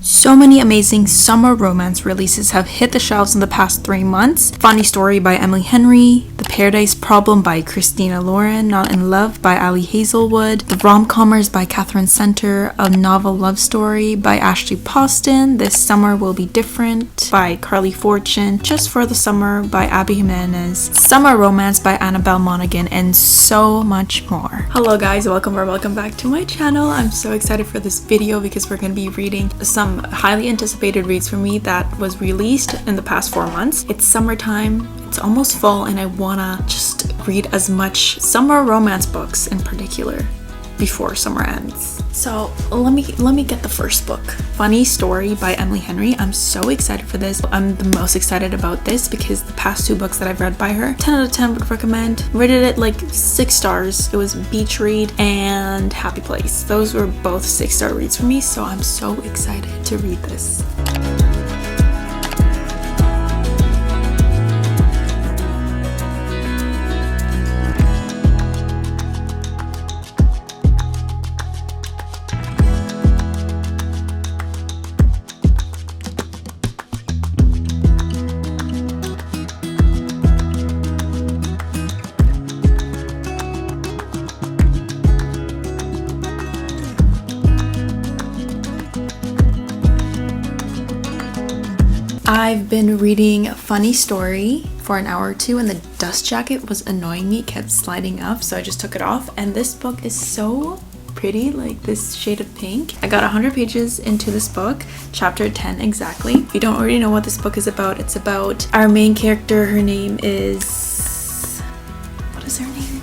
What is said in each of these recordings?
So many amazing summer romance releases have hit the shelves in the past 3 months. Funny Story by Emily Henry, The Paradise Problem by Christina Lauren, Not in Love by Ali Hazelwood, The Rom-Commers by Catherine Center, A Novel Love Story by Ashley Poston, This Summer Will Be Different by Carly Fortune, Just for the Summer by Abby Jimenez, Summer Romance by Annabelle Monaghan, and so much more. Hello guys, welcome back to my channel. I'm so excited for this video because we're going to be reading some highly anticipated reads for me that was released in the past 4 months. It's summertime, it's almost fall, and I wanna just read as much summer romance books in particular before summer ends. So let me get the first book. Funny Story by Emily Henry. I'm so excited for this. I'm the most excited about this because the past 2 books that I've read by her, 10 out of 10 would recommend. Rated it like 6 stars. It was Beach Read and Happy Place. Those were both 6-star reads for me, so I'm so excited to read this. I've been reading Funny Story for an hour or 2 and the dust jacket was annoying me. It kept sliding up, so I just took it off, and this book is so pretty, like this shade of pink. I got 100 pages into this book, chapter 10 exactly. If you don't already know what this book is about, it's about our main character. Her name is... what is her name?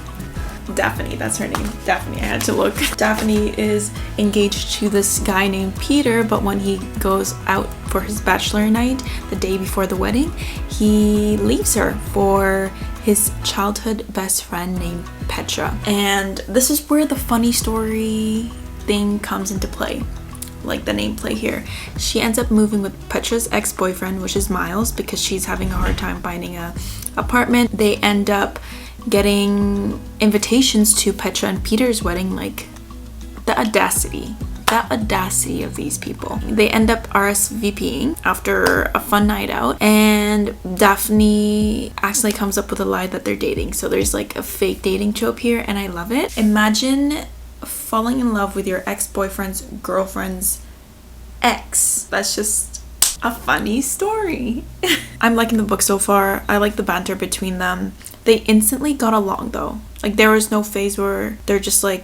Daphne, that's her name. Daphne, I had to look. Daphne is engaged to this guy named Peter, but when he goes out for his bachelor night, the day before the wedding, he leaves her for his childhood best friend named Petra. And this is where the funny story thing comes into play, like the nameplay here. She ends up moving with Petra's ex-boyfriend, which is Miles, because she's having a hard time finding a apartment. They end up getting invitations to Petra and Peter's wedding. Like the audacity of these people. They end up RSVPing after a fun night out, and Daphne accidentally comes up with a lie that they're dating. So there's like a fake dating trope here, and I love it. Imagine falling in love with your ex-boyfriend's girlfriend's ex. That's just a funny story. I'm liking the book so far. I like the banter between them. They instantly got along though. Like there was no phase where they're just like,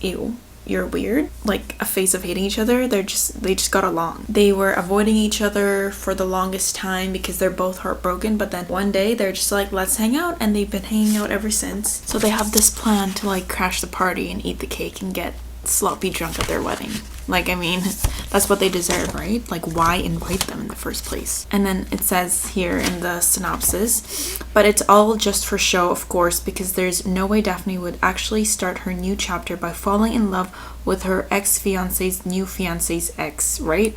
ew, you're weird, like a phase of hating each other. They just got along. They were avoiding each other for the longest time because they're both heartbroken, but then one day they're just like, let's hang out, and they've been hanging out ever since. So they have this plan to like crash the party and eat the cake and get sloppy drunk at their wedding. Like, I mean, that's what they deserve, right? Like, why invite them in the first place? And then it says here in the synopsis, but it's all just for show, of course, because there's no way Daphne would actually start her new chapter by falling in love with her ex-fiance's new fiance's ex, right?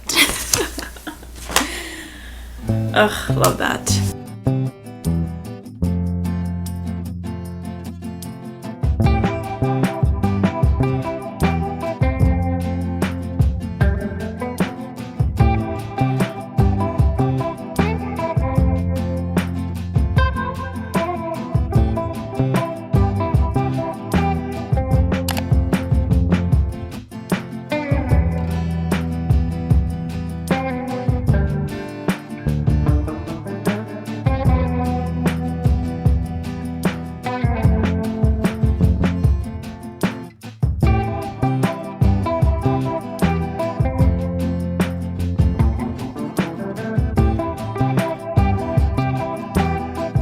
Ugh, love that.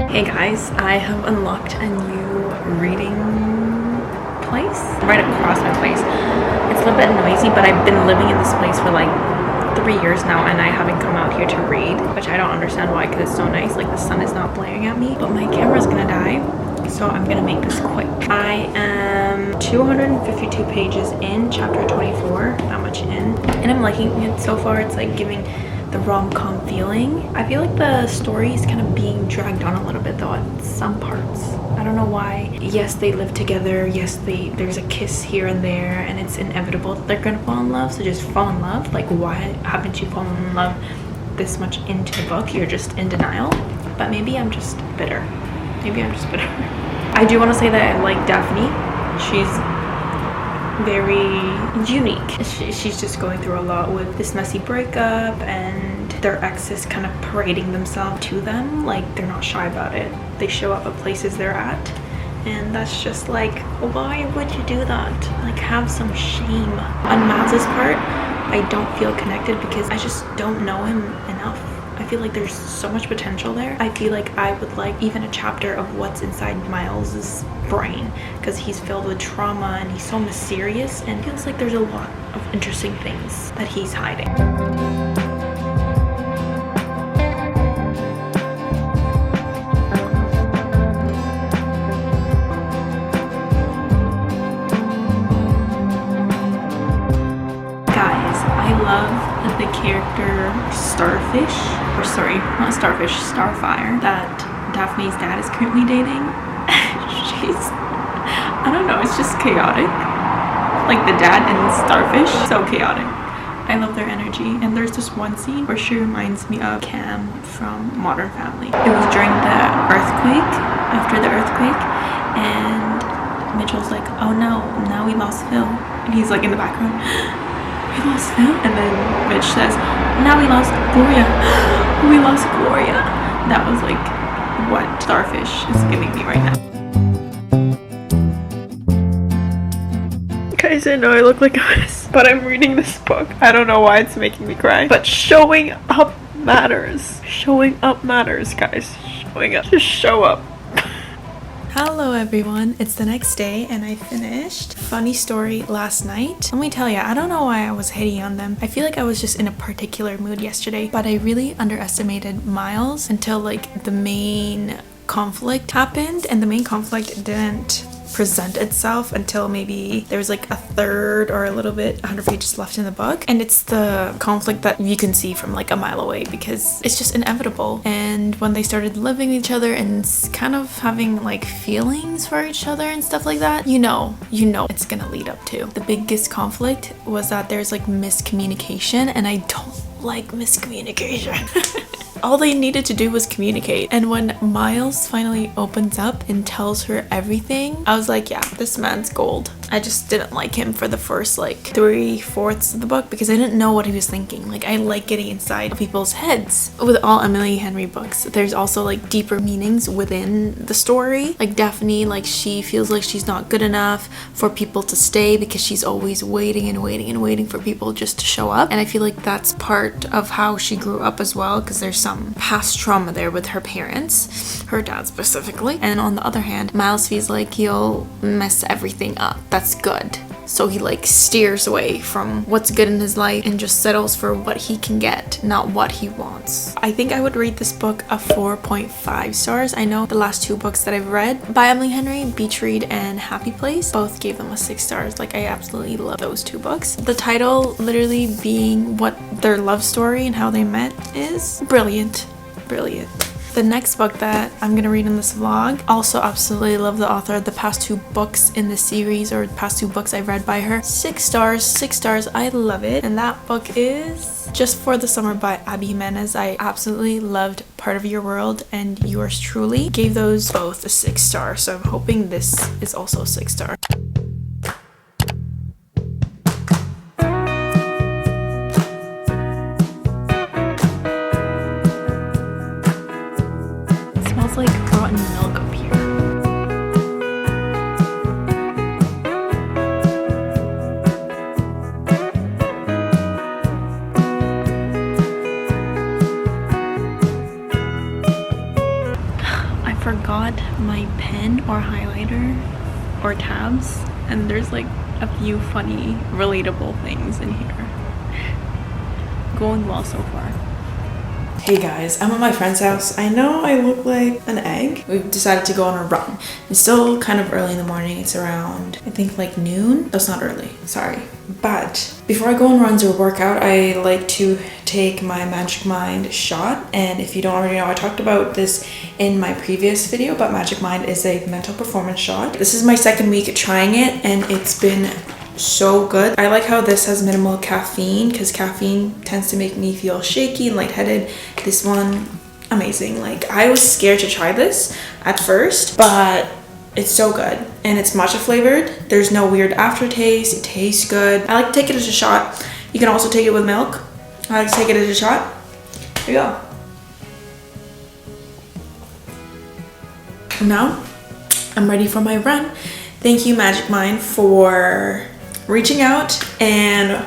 Hey guys, I have unlocked a new reading place right across my place. It's a little bit noisy, but I've been living in this place for like 3 years now, and I haven't come out here to read, which I don't understand why, because it's so nice. Like the sun is not blaring at me, but my camera's gonna die, so I'm gonna make this quick. I am 252 pages in, chapter 24, not much in, and I'm liking it so far. It's like giving the rom-com feeling. I feel like the story is kind of being dragged on a little bit though at some parts. I don't know why. Yes, they live together. Yes, there's a kiss here and there, and it's inevitable that they're gonna fall in love. So just fall in love. Like, why haven't you fallen in love this much into the book? You're just in denial. But maybe I'm just bitter. Maybe I'm just bitter. I do want to say that I like Daphne. She's very unique. She's just going through a lot with this messy breakup, and their exes kind of parading themselves to them. Like, they're not shy about it. They show up at places they're at, and that's just like, why would you do that? Like, have some shame. On Miles's part, I don't feel connected because I just don't know him enough. I feel like there's so much potential there. I feel like I would like even a chapter of what's inside Miles's brain, because he's filled with trauma and he's so mysterious, and it feels like there's a lot of interesting things that he's hiding. Guys, I love the character Starfish, or sorry, not Starfish, Starfire, that Daphne's dad is currently dating. I don't know, it's just chaotic. Like, the dad and Starfish, so chaotic. I love their energy, and there's this one scene where she reminds me of Cam from Modern Family. It was during the earthquake, after the earthquake, and Mitchell's like, oh no, now we lost Phil. And he's like in the background, we lost Phil? And then Mitch says, now we lost Gloria. We lost Gloria. That was like what Starfish is giving me right now. Guys, I know I look like a mess, but I'm reading this book. I don't know why it's making me cry, but showing up matters. Showing up matters, guys. Showing up. Just show up. Hello everyone, it's the next day and I finished Funny Story last night. Let me tell you, I don't know why I was hating on them. I feel like I was just in a particular mood yesterday, but I really underestimated Miles until like the main conflict happened, and the main conflict didn't present itself until maybe there was like a third or a little bit 100 pages left in the book, and it's the conflict that you can see from like a mile away because it's just inevitable. And when they started living with each other and kind of having like feelings for each other and stuff like that, you know it's gonna lead up to the biggest conflict. Was that there's like miscommunication, and I don't like miscommunication. All they needed to do was communicate. And when Miles finally opens up and tells her everything, I was like, yeah, this man's gold. I just didn't like him for the first like 3/4 of the book because I didn't know what he was thinking. Like, I like getting inside people's heads. With all Emily Henry books, there's also like deeper meanings within the story. Like Daphne, like she feels like she's not good enough for people to stay because she's always waiting and waiting and waiting for people just to show up. And I feel like that's part of how she grew up as well, because there's some past trauma there with her parents, her dad specifically. And on the other hand, Miles feels like he'll mess everything up. That's good. So he like steers away from what's good in his life and just settles for what he can get, not what he wants. I think I would rate this book a 4.5 stars. I know the last two books that I've read by Emily Henry, Beach Read and Happy Place, both gave them a 6 stars. Like, I absolutely love those two books. The title literally being what their love story and how they met is brilliant. Brilliant. The next book that I'm gonna read in this vlog, also absolutely love the author. The past 2 books in the series, or the past 2 books I've read by her, 6 stars, 6 stars. I love it. And that book is Just for the Summer by Abby Jimenez. I absolutely loved Part of Your World and yours truly. Gave those both a 6 star, so I'm hoping this is also a 6 star. Like rotten milk up here. I forgot my pen or highlighter or tabs, and there's like a few funny, relatable things in here. Going well so far. Hey guys, I'm at my friend's house. I know I look like an egg. We've decided to go on a run. It's still kind of early in the morning. It's around, I think, like noon. That's not early, sorry. But before I go on runs or work out, I like to take my Magic Mind shot. And if you don't already know, I talked about this in my previous video, but Magic Mind is a mental performance shot. This is my second week trying it, and it's been so good. I like how this has minimal caffeine, because caffeine tends to make me feel shaky and lightheaded. This one, amazing. Like, I was scared to try this at first, but it's so good, and it's matcha flavored. There's no weird aftertaste. It tastes good. I like to take it as a shot. You can also take it with milk. I like to take it as a shot. There you go. Now I'm ready for my run. Thank you, Magic Mind, for reaching out and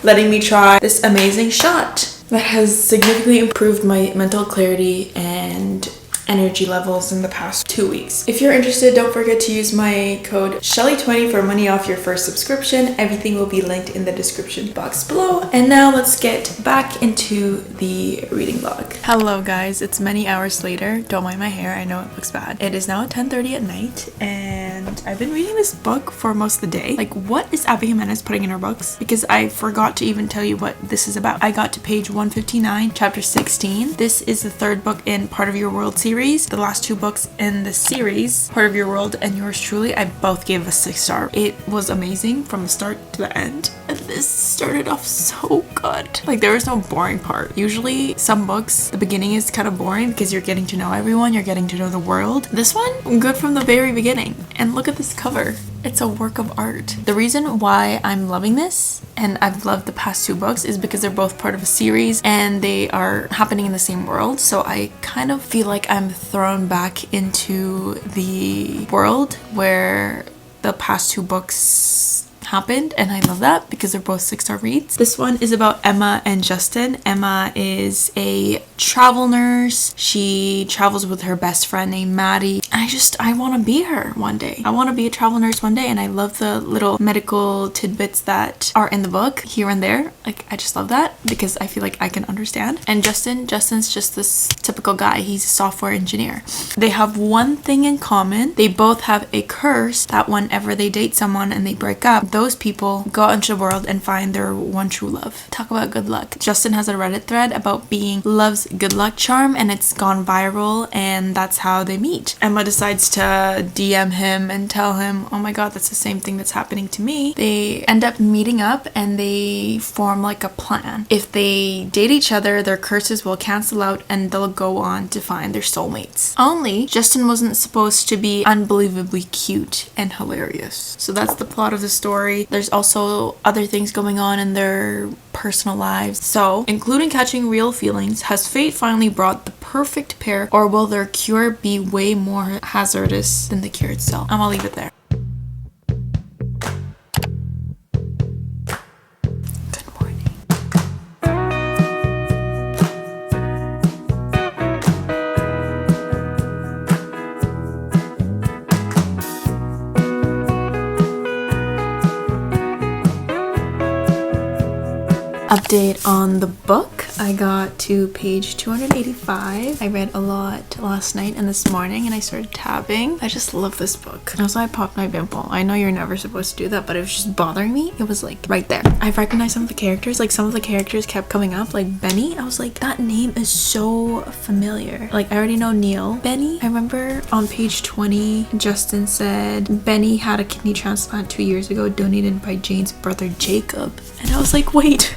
letting me try this amazing shot that has significantly improved my mental clarity and energy levels in the past 2 weeks. If you're interested, don't forget to use my code Shelly20 for money off your first subscription. Everything will be linked in the description box below. And now let's get back into the reading vlog. Hello guys, it's many hours later. Don't mind my hair, I know it looks bad. It is now 10:30 at night, and I've been reading this book for most of the day. Like, what is Abby Jimenez putting in her books? Because I forgot to even tell you what this is about. I got to page 159, chapter 16. This is the third book in Part of Your World series. The last two books in the series, Part of Your World and Yours Truly, I both gave a 6-star. It was amazing from the start to the end, and this started off so good. Like, there was no boring part. Usually some books, the beginning is kind of boring because you're getting to know everyone, you're getting to know the world. This one, good from the very beginning. And look at this cover. It's a work of art. The reason why I'm loving this, and I've loved the past two books, is because they're both part of a series and they are happening in the same world. So I kind of feel like I'm thrown back into the world where the past two books happened, and I love that because they're both 6-star reads. This one is about Emma and Justin. Emma is a travel nurse. She travels with her best friend named Maddie, and I want to be her one day. I want to be a travel nurse one day, and I love the little medical tidbits that are in the book here and there. Like, I just love that because I feel like I can understand. And Justin's just this typical guy. He's a software engineer. They have one thing in common. They both have a curse that whenever they date someone and they break up, those people go out into the world and find their one true love. Talk about good luck. Justin has a Reddit thread about being love's good luck charm, and it's gone viral, and that's how they meet. Emma decides to DM him and tell him, oh my god, that's the same thing that's happening to me. They end up meeting up and they form like a plan. If they date each other, their curses will cancel out and they'll go on to find their soulmates. Only Justin wasn't supposed to be unbelievably cute and hilarious. So that's the plot of the story. There's also other things going on in their personal lives. So, including catching real feelings, has fate finally brought the perfect pair, or will their cure be way more hazardous than the cure itself? I'm gonna leave it there. Update on the book. I got to page 285. I read a lot last night and this morning, and I started tabbing. I just love this book. Also, I popped my pimple. I know you're never supposed to do that, but it was just bothering me. It was like right there. I've recognized some of the characters. Like, some of the characters kept coming up, like Benny. I was like, that name is so familiar. Like, I already know Neil. Benny, I remember on page 20, Justin said Benny had a kidney transplant 2 years ago, donated by Jane's brother Jacob. And I was like, wait,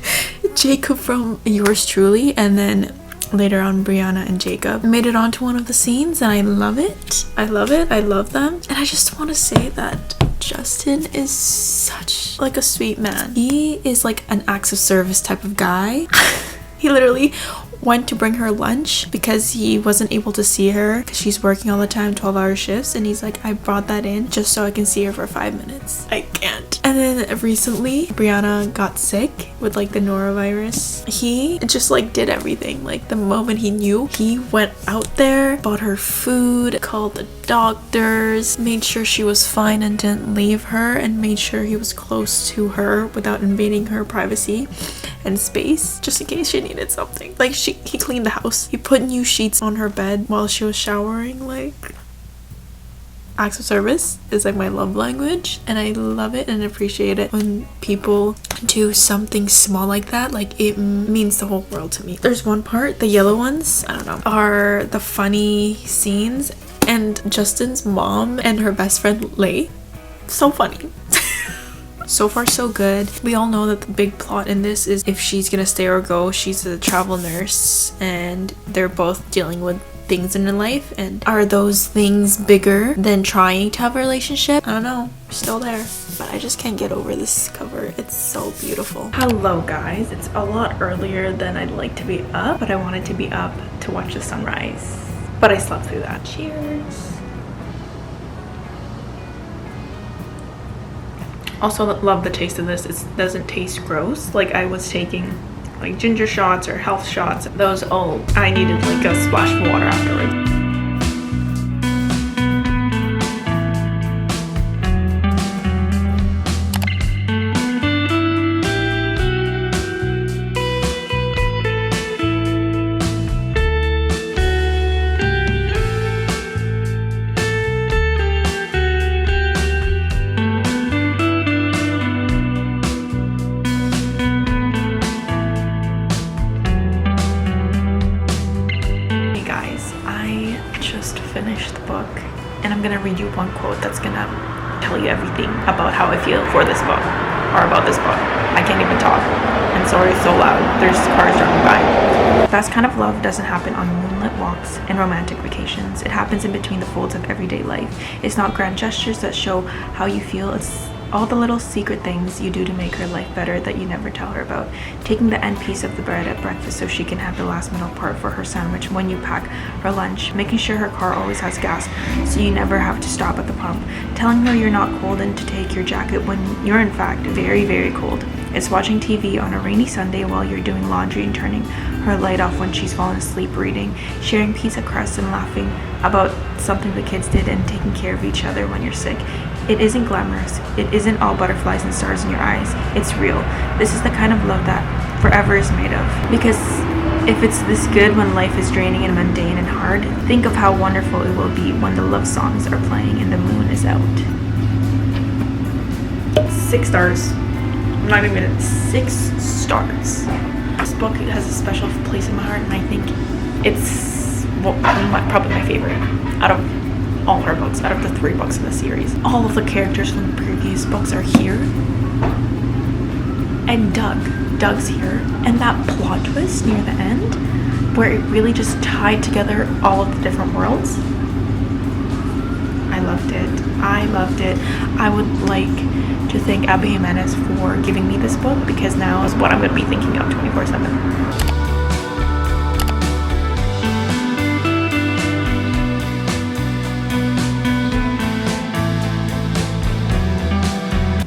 Jacob from Yours Truly. And then later on, Brianna and Jacob made it onto one of the scenes, and I love it. I love it. I love them. And I just want to say that Justin is such like a sweet man. He is like an acts of service type of guy. He literally went to bring her lunch because he wasn't able to see her because she's working all the time, 12-hour shifts, and he's like, I brought that in just so I can see her for 5 minutes. I can't. And then recently Brianna got sick with like the norovirus. He just like did everything. Like, the moment he knew, he went out there, bought her food, called the doctors, made sure she was fine and didn't leave her, and made sure he was close to her without invading her privacy and space, just in case she needed something. Like, he cleaned the house. He put new sheets on her bed while she was showering. Like, Acts of service is like my love language, and I love it and appreciate it when people do something small like that. Like, it means the whole world to me. There's one part, the yellow ones, I don't know, are the funny scenes, and Justin's mom and her best friend Lay, so funny. So far so good. We all know that the big plot in this is if she's gonna stay or go. She's a travel nurse and they're both dealing with things in their life, and are those things bigger than trying to have a relationship? I don't know. We're still there, but I just can't get over this cover. It's so beautiful. Hello guys, it's a lot earlier than I'd like to be up, but I wanted to be up to watch the sunrise, but I slept through that. Cheers. Also love the taste of this. It doesn't taste gross. Like, I was taking like ginger shots or health shots. Those, oh, I needed like a splash of water afterwards. Finished the book, and I'm gonna read you one quote that's gonna tell you everything about how I feel for this book, or about this book. I can't even talk, and sorry it's so loud, there's cars driving by. Best kind of love doesn't happen on moonlit walks and romantic vacations. It happens in between the folds of everyday life. It's not grand gestures that show how you feel, it's all the little secret things you do to make her life better that you never tell her about. Taking the end piece of the bread at breakfast so she can have the last middle part for her sandwich when you pack her lunch. Making sure her car always has gas so you never have to stop at the pump. Telling her you're not cold and to take your jacket when you're in fact very, very cold. It's watching TV on a rainy Sunday while you're doing laundry and turning her light off when she's fallen asleep reading. Sharing pizza crusts and laughing about something the kids did and taking care of each other when you're sick. It isn't glamorous. It isn't all butterflies and stars in your eyes. It's real. This is the kind of love that forever is made of. Because if it's this good when life is draining and mundane and hard, think of how wonderful it will be when the love songs are playing and the moon is out. 6 stars. I'm not even gonna, 6 stars. This book has a special place in my heart, and I think it's probably my favorite out of all her books, out of the 3 books in the series. All of the characters from the previous books are here, and Doug's here, and that plot twist near the end where it really just tied together all of the different worlds. I loved it. I would like to thank Abby Jimenez for giving me this book, because now is what I'm going to be thinking of 24/7.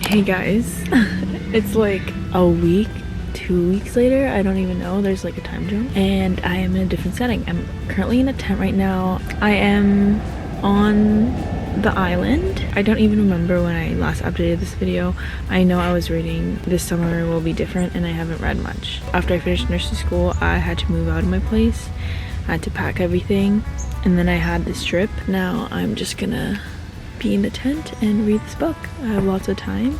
Hey guys, it's like a week, 2 weeks later, I don't even know, there's like a time zone, and I am in a different setting. I'm currently in a tent right now. I am on the island. I don't even remember when I last updated this video. I know I was reading This Summer Will Be Different, and I haven't read much. After I finished nursing school, I had to move out of my place. I had to pack everything, and then I had this trip. Now I'm just gonna be in the tent and read this book. I have lots of time,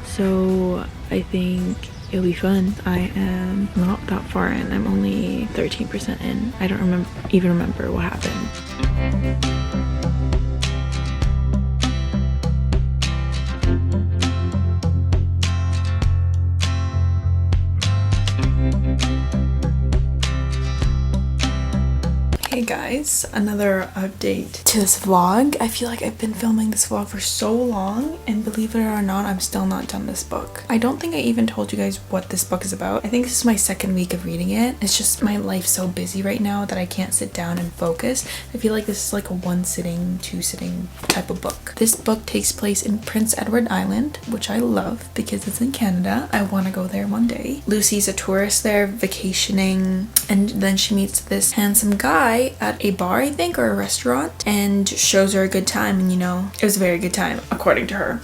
so I think it'll be fun. I am not that far in. I'm only 13% in. I don't even remember what happened. Hey guys, another update to this vlog. I feel like I've been filming this vlog for so long, and believe it or not, I'm still not done this book. I don't think I even told you guys what this book is about. I think this is my 2nd week of reading it. It's just my life's so busy right now that I can't sit down and focus. I feel like this is like a 1 sitting, 2 sitting type of book. This book takes place in Prince Edward Island, which I love because it's in Canada. I want to go there one day. Lucy's a tourist there vacationing, and then she meets this handsome guy at a bar, I think, or a restaurant, and shows her a good time, and you know, it was a very good time according to her.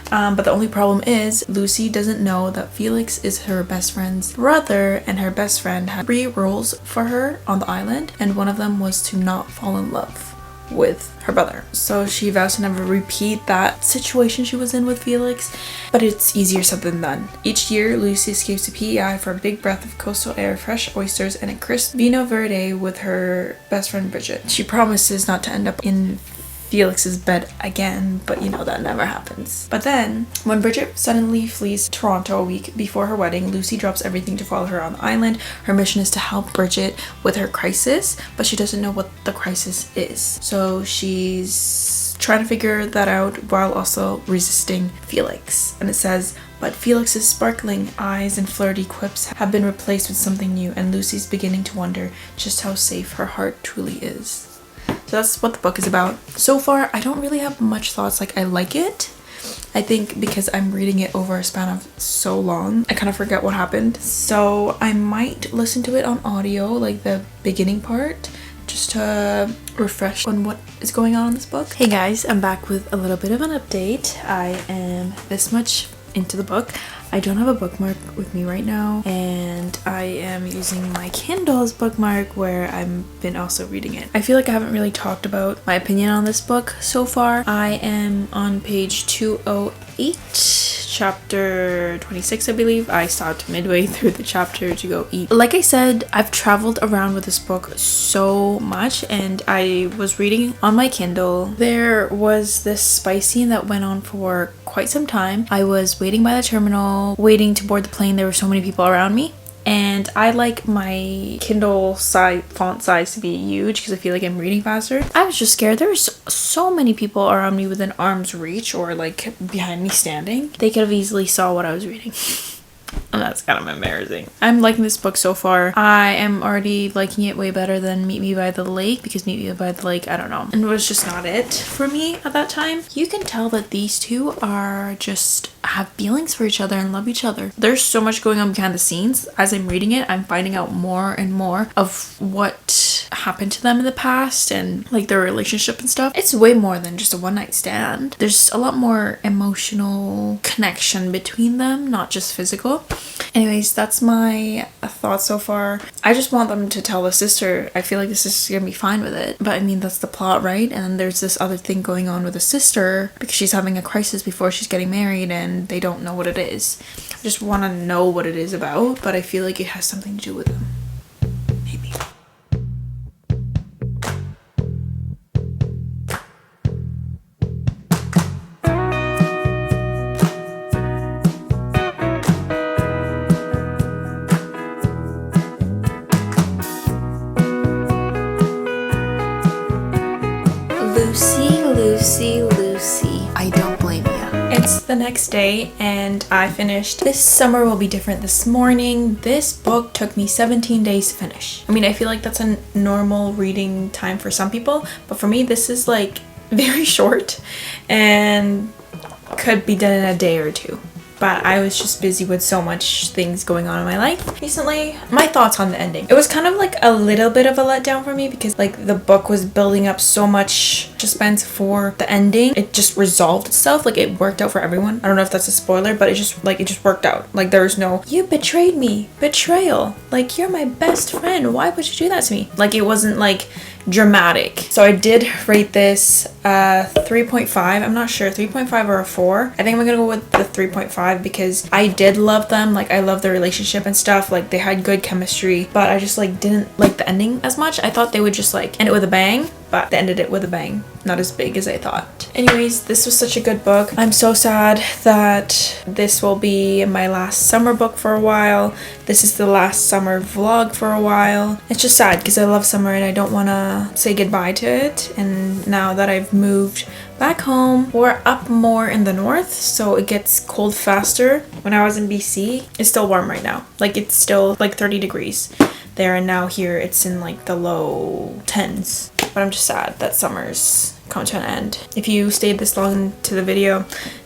But the only problem is Lucy doesn't know that Felix is her best friend's brother, and her best friend had 3 rules for her on the island, and one of them was to not fall in love with her brother. So she vows to never repeat that situation she was in with Felix, but it's easier said than done. Each year, Lucy escapes to PEI for a big breath of coastal air, fresh oysters, and a crisp vino verde with her best friend Bridget. She promises not to end up in Felix's bed again, but you know that never happens. But then, when Bridget suddenly flees Toronto a week before her wedding, Lucy drops everything to follow her on the island. Her mission is to help Bridget with her crisis, but she doesn't know what the crisis is. So she's trying to figure that out while also resisting Felix. And it says, but Felix's sparkling eyes and flirty quips have been replaced with something new, and Lucy's beginning to wonder just how safe her heart truly is. So that's what the book is about. So far, I don't really have much thoughts. Like, I like it. I think because I'm reading it over a span of so long, I kind of forget what happened. So I might listen to it on audio, like the beginning part, just to refresh on what is going on in this book. Hey guys, I'm back with a little bit of an update. I am this much into the book. I don't have a bookmark with me right now, and I am using my Kindle's bookmark where I've been also reading it. I feel like I haven't really talked about my opinion on this book so far. I am on page 208, chapter 26, I believe. I stopped midway through the chapter to go eat. Like I said, I've traveled around with this book so much, and I was reading on my Kindle. There was this spice scene that went on for quite some time. I was waiting by the terminal, waiting to board the plane. There were so many people around me, and I like my Kindle font size to be huge because I feel like I'm reading faster. I was just scared. There was so many people around me within arm's reach or like behind me standing. They could have easily saw what I was reading. And that's kind of embarrassing. I'm liking this book so far. I am already liking it way better than Meet Me by the Lake, because Meet Me by the Lake, I don't know, and it was just not it for me at that time. You can tell that these two are just have feelings for each other and love each other. There's so much going on behind the scenes. As I'm reading it, I'm finding out more and more of what happened to them in the past and like their relationship and stuff. It's way more than just a one-night stand. There's a lot more emotional connection between them, not just physical. Anyways, that's my thoughts so far. I just want them to tell the sister. I feel like the sister's gonna be fine with it. But I mean, that's the plot, right? And then there's this other thing going on with the sister because she's having a crisis before she's getting married and they don't know what it is. I just want to know what it is about, but I feel like it has something to do with them. Maybe. Lucy, I don't blame you. It's the next day and I finished This Summer Will Be Different this morning. This book took me 17 days to finish. I mean, I feel like that's a normal reading time for some people, but for me this is like very short and could be done in a day or two. But I was just busy with so much things going on in my life recently. My thoughts on the ending. It was kind of like a little bit of a letdown for me because like the book was building up so much suspense for the ending. It just resolved itself. Like it worked out for everyone. I don't know if that's a spoiler, but it just worked out. Like there was no, you betrayed me, betrayal. Like you're my best friend. Why would you do that to me? Like it wasn't like dramatic. So I did rate this 3.5. I'm not sure, 3.5 or a 4. I think I'm gonna go with the 3.5 because I did love them. Like I love their relationship and stuff. Like they had good chemistry, but I just like didn't like the ending as much. I thought they would just like end it with a bang, but they ended it with a bang. Not as big as I thought. Anyways, this was such a good book. I'm so sad that this will be my last summer book for a while. This is the last summer vlog for a while. It's just sad because I love summer and I don't want to say goodbye to it. And now that I've moved back home, we're up more in the north, so it gets cold faster. When I was in BC, it's still warm right now. Like it's still like 30 degrees there, and now here it's in like the low 10s. But I'm just sad that summer's come to an end. If you stayed this long to the video,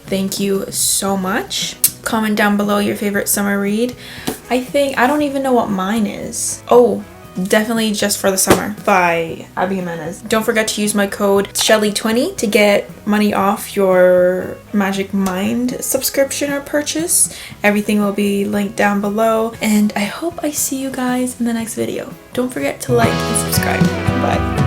thank you so much. Comment down below your favorite summer read. I don't even know what mine is. Oh, definitely Just for the Summer by Abby Jimenez. Don't forget to use my code Shelly20 to get money off your Magic Mind subscription or purchase. Everything will be linked down below, and I hope I see you guys in the next video. Don't forget to like and subscribe. Bye.